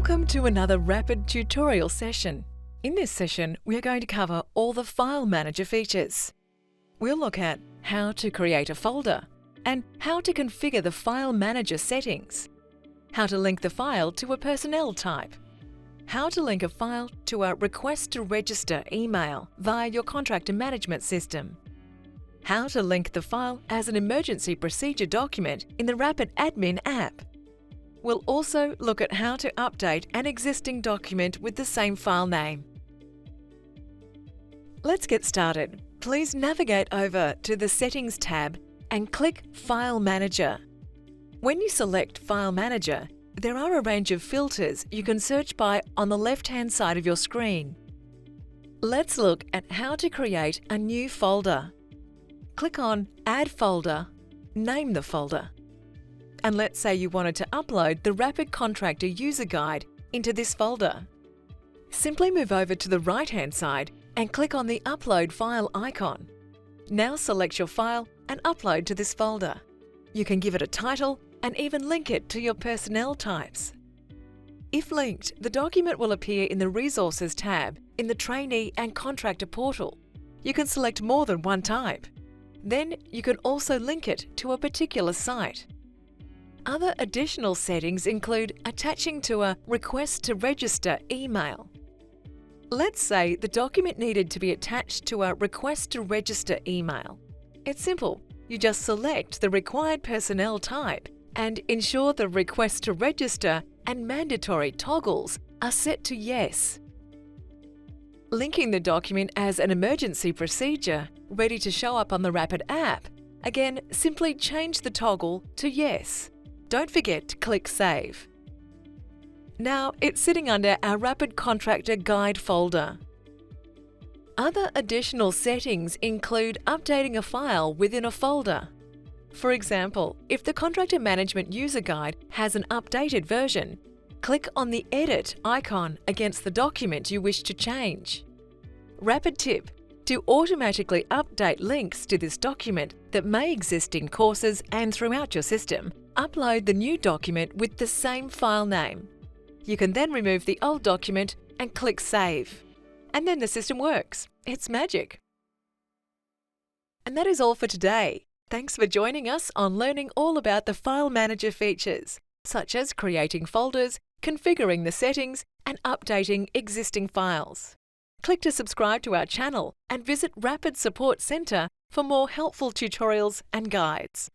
Welcome to another rapid tutorial session. In this session, we are going to cover all the File Manager features. We'll look at how to create a folder and how to configure the File Manager settings, how to link the file to a personnel type, how to link a file to a request to register email via your contractor management system, how to link the file as an emergency procedure document in the Rapid Admin app. We'll also look at how to update an existing document with the same file name. Let's get started. Please navigate over to the Settings tab and click File Manager. When you select File Manager, there are a range of filters you can search by on the left-hand side of your screen. Let's look at how to create a new folder. Click on Add Folder, name the folder. And let's say you wanted to upload the Rapid Contractor User Guide into this folder. Simply move over to the right-hand side and click on the Upload File icon. Now select your file and upload to this folder. You can give it a title and even link it to your personnel types. If linked, the document will appear in the Resources tab in the Trainee and Contractor portal. You can select more than one type. Then you can also link it to a particular site. Other additional settings include attaching to a request to register email. Let's say the document needed to be attached to a request to register email. It's simple. You just select the required personnel type and ensure the request to register and mandatory toggles are set to yes. Linking the document as an emergency procedure ready to show up on the Rapid app, again, simply change the toggle to yes. Don't forget to click Save. Now it's sitting under our Rapid Contractor Guide folder. Other additional settings include updating a file within a folder. For example, if the Contractor Management User Guide has an updated version, click on the Edit icon against the document you wish to change. Rapid tip: to automatically update links to this document that may exist in courses and throughout your system, upload the new document with the same file name. You can then remove the old document and click Save. And then the system works. It's magic. And that is all for today. Thanks for joining us on learning all about the File Manager features, such as creating folders, configuring the settings, and updating existing files. Click to subscribe to our channel and visit Rapid Support Centre for more helpful tutorials and guides.